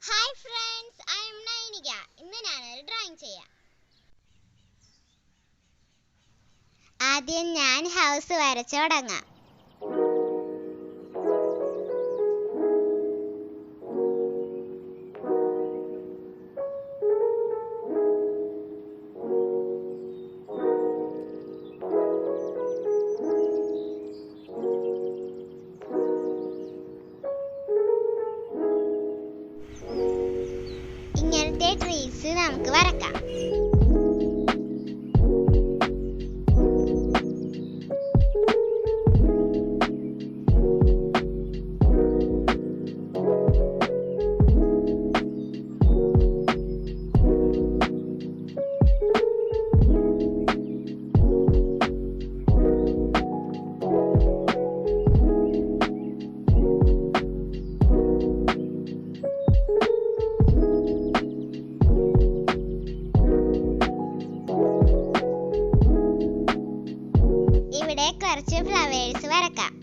Hi friends, I M Nainika. ഇന്ന് ഞാനൊരു drawing ചെയ്യാം. ആദ്യം ഞാൻ ഹൗസ് വരച്ചു തുടങ്ങാം. ഇങ്ങനത്തെ ട്രീസ് നമുക്ക് വരക്കാം. ഇവിടെ കുറച്ച് ഫ്ലവേഴ്സ് വരക്കാം.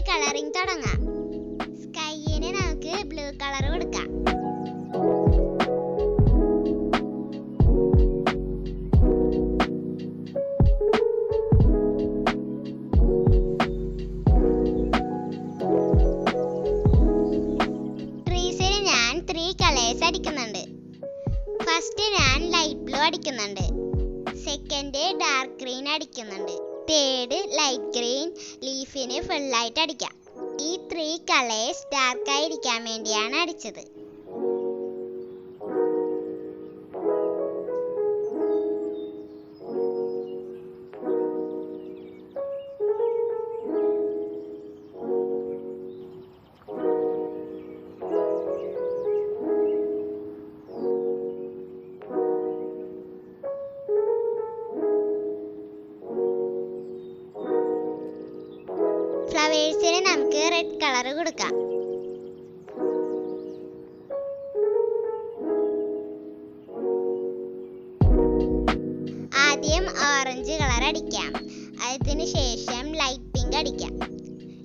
കളറിംഗ് തുടങ്ങാം. സ്കൈയിന് നമുക്ക് ബ്ലൂ കളർ കൊടുക്കാം. ട്രീസിന് ഞാൻ 3 കളേഴ്സ് അടിക്കുന്നുണ്ട്. ഫസ്റ്റ് ഞാൻ ലൈറ്റ് ബ്ലൂ അടിക്കുന്നുണ്ട്. സെക്കൻഡ് ഡാർക്ക് ഗ്രീൻ അടിക്കുന്നുണ്ട്. Third light green. ലീഫിന് ഫുള്ളായിട്ട് അടിക്കാം. ഈ 3 കളേഴ്സ് ഡാർക്കായി ഇരിക്കാൻ വേണ്ടിയാണ് അടിച്ചത്. ഫ്ലവേഴ്സിന് നമുക്ക് റെഡ് കളർ കൊടുക്കാം. ആദ്യം ഓറഞ്ച് കളർ അടിക്കാം. അതിനുശേഷം ലൈറ്റ് പിങ്ക് അടിക്കാം.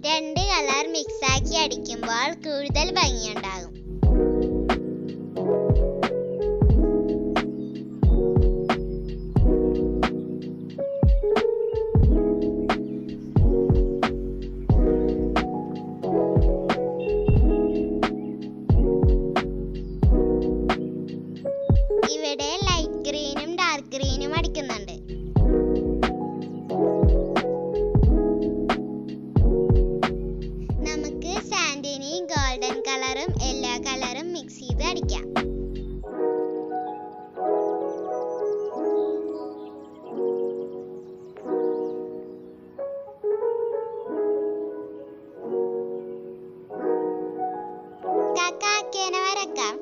2 കളർ മിക്സ് ആക്കി അടിക്കുമ്പോൾ കൂടുതൽ ഭംഗിയുണ്ടാകും. ഇവിടെ ലൈറ്റ് ഗ്രീനും ഡാർക്ക് ഗ്രീനും അടിക്കുന്നുണ്ട്. നമുക്ക് സാൻഡിന് ഗോൾഡൻ കളറും യെല്ലോ കളറും മിക്സ് ചെയ്ത് അടിക്കാം. കാക്കാക്കേനെ വരക്കാം.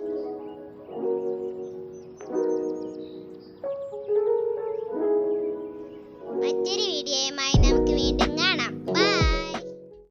മറ്റൊരു